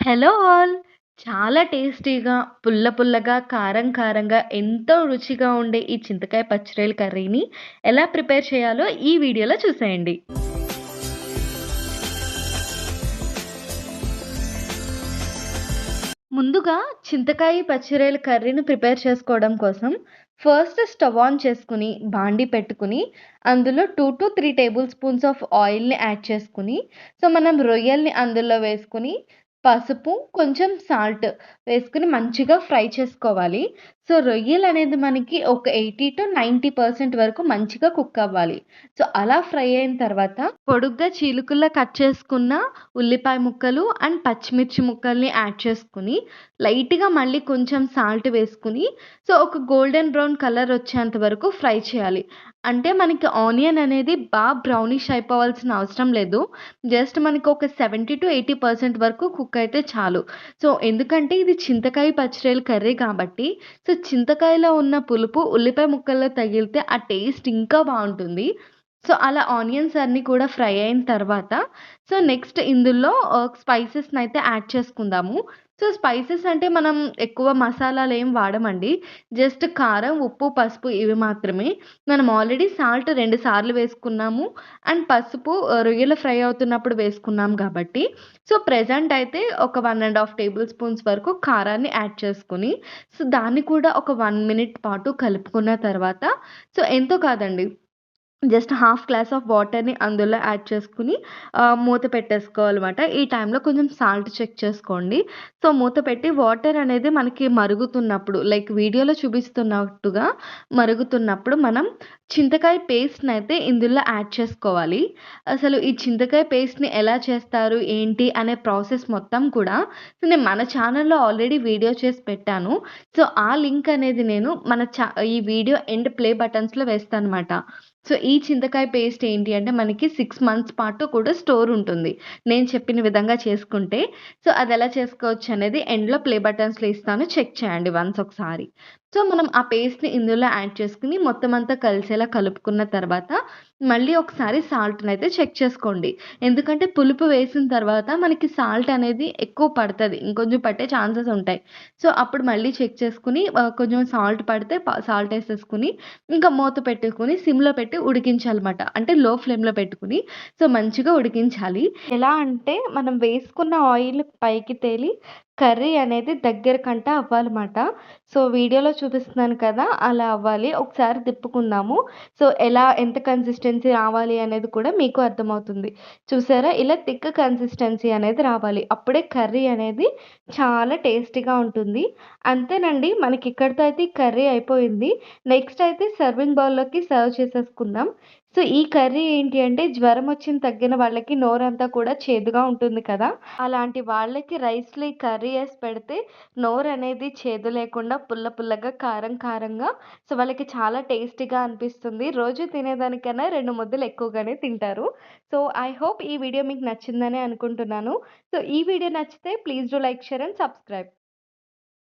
Hello all. చాలా టేస్టీగా, పుల్ల పుల్లగా, కారం కారంగా ఎంతో రుచిగా ఉండే ఈ చింతకాయ పచ్చిరొయ్యల కర్రీని ఎలా ప్రిపేర్ చేయాలో ఈ వీడియోలో చూసేయండి. ముందుగా చింతకాయ పచ్చిరొయ్యల కర్రీని ప్రిపేర్ చేసుకోవడం కోసం ఫస్ట్ స్టవ్ ఆన్ చేసుకొని, బాండీ పెట్టుకొని, అందులో 2-3 టేబుల్ స్పూన్స్ ఆఫ్ ఆయిల్‌ని యాడ్ చేసుకొని, మనం రొయ్యల్ని అందులో వేసుకొని, పసుపు, కొంచెం సాల్ట్ వేసుకొని మంచిగా ఫ్రై చేసుకోవాలి. రొయ్యలనేది మనకి ఒక 80-90% వరకు మంచిగా కుక్ అవ్వాలి. అలా ఫ్రై అయిన తర్వాత పొడుగ్గా చీలుకల్లా కట్ చేసుకున్న ఉల్లిపాయ ముక్కలు అండ్ పచ్చిమిర్చి ముక్కల్ని యాడ్ చేసుకొని, లైట్‌గా మళ్ళీ కొంచెం సాల్ట్ వేసుకొని, ఒక గోల్డెన్ బ్రౌన్ కలర్ వచ్చేంత వరకు ఫ్రై చేయాలి. అంటే మనకి ఆనియన్ అనేది బ్రౌనిష్ అయిపోవాల్సిన అవసరం లేదు. జస్ట్ మనకి ఒక 70-80% వరకు కుక్ అయితే చాలు. ఎందుకంటే ఇది చింతకాయ పచ్చిరొయ్యల కర్రీ కాబట్టి, చింతకాయలో ఉన్న పులుపు ఉల్లిపాయ ముక్కల్లో తగిలితే ఆ టేస్ట్ ఇంకా బావుంటుంది. అలా ఆనియన్స్ అన్నీ కూడా ఫ్రై అయిన తర్వాత, నెక్స్ట్ ఇందులో స్పైసెస్‌నైతే యాడ్ చేసుకుందాము. స్పైసెస్ అంటే మనం ఎక్కువ మసాలాలేం వాడమండి. జస్ట్ కారం, ఉప్పు, పసుపు ఇవి మాత్రమే. మనం ఆల్రెడీ సాల్ట్ 2 సార్లు వేసుకున్నాము. అండ్ పసుపు రొయ్యలు ఫ్రై అవుతున్నప్పుడు వేసుకున్నాం కాబట్టి, ప్రెజెంట్ అయితే ఒక 1 ½ టేబుల్ స్పూన్స్ వరకు కారాన్ని యాడ్ చేసుకొని, దాన్ని కూడా ఒక 1 మినిట్ పాటు కలుపుకున్న తర్వాత, ఎంతో కాదండి, జస్ట్ హాఫ్ గ్లాస్ ఆఫ్ వాటర్‌ని అందులో యాడ్ చేసుకొని మూత పెట్టేసుకోవాలన్నమాట. ఈ టైంలో కొంచెం సాల్ట్ చెక్ చేసుకోండి. మూత పెట్టి వాటర్ అనేది మనకి మరుగుతున్నప్పుడు, లైక్ వీడియోలో చూపిస్తున్నట్టుగా మరుగుతున్నప్పుడు మనం చింతకాయ పేస్ట్‌నైతే ఇందులో యాడ్ చేసుకోవాలి. అసలు ఈ చింతకాయ పేస్ట్‌ని ఎలా చేస్తారు, ఏంటి అనే ప్రాసెస్ మొత్తం కూడా నేను మన ఛానల్‌లో ఆల్రెడీ వీడియో చేసి పెట్టాను. ఆ లింక్ అనేది నేను ఈ వీడియో ఎండ్ ప్లే బటన్స్‌లో వేస్తానన్నమాట. ఈ చింతకాయ పేస్ట్ ఏంటి అంటే మనకి 6 మంత్స్ పాటు కూడా స్టోర్ ఉంటుంది, నేను చెప్పిన విధంగా చేసుకుంటే. అదెలా చేసుకోవచ్చనేది ఎండ్‌లో ప్లే బటన్స్‌లో ఇస్తాను. చెక్ చేయండి వన్స్ ఒకసారి. మనం ఆ పేస్ట్‌ని ఇందులో యాడ్ చేసుకొని మొత్తం అంతా కలిసేలా కలుపుకున్న తర్వాత, మళ్ళీ ఒకసారి సాల్ట్‌నైతే చెక్ చేసుకోండి. ఎందుకంటే పులుపు వేసిన తర్వాత మనకి సాల్ట్ అనేది ఎక్కువ పడతది. ఇంకొంచెం పట్టే ఛాన్సెస్ ఉంటాయి. అప్పుడు మళ్ళీ చెక్ చేసుకొని కొంచెం సాల్ట్ పడితే సాల్ట్ ఏసేసుకొని, ఇంకా మూత పెట్టుకొని సిమ్‌లో పెట్టి ఉడికించాలన్నమాట. అంటే లో ఫ్లేమ్‌లో పెట్టుకొని, మంచిగా ఉడికించాలి. ఎలా అంటే మనం వేసుకున్న ఆయిల్ పైకి తేలి కర్రీ అనేది దగ్గరకంట అవ్వాలన్నమాట. వీడియోలో చూపిస్తున్నాను కదా! అలా అవ్వాలి. ఒకసారి తిప్పుకుందాము. ఎంత కన్సిస్టెన్సీ రావాలి అనేది కూడా మీకు అర్థమవుతుంది. చూసారా? ఇలా థిక్ కన్సిస్టెన్సీ అనేది రావాలి. అప్పుడే కర్రీ అనేది చాలా టేస్టీగా ఉంటుంది. అంతేనండి. మనకి ఇక్కడితో అయితే ఈ కర్రీ అయిపోయింది. నెక్స్ట్ అయితే సర్వింగ్ బౌల్‌లోకి సర్వ్ చేసేసుకుందాం. ఈ కర్రీ ఏంటి అంటే జ్వరం వచ్చిన తగ్గిన వాళ్ళకి నోరంతా కూడా చేదుగా ఉంటుంది కదా! అలాంటి వాళ్ళకి రైస్‌లో ఈ కర్రీ ఏసి పెడితే నోరనేది చేదు లేకుండా పుల్ల పుల్లగా, కారం కారంగా, వాళ్ళకి చాలా టేస్టీగా అనిపిస్తుంది. రోజు తినేదానికన్నా 2 ముద్దలు ఎక్కువగానే తింటారు. ఐ హోప్ ఈ వీడియో మీకు నచ్చిందనే అనుకుంటున్నాను. ఈ వీడియో నచ్చితే please do like, share and subscribe.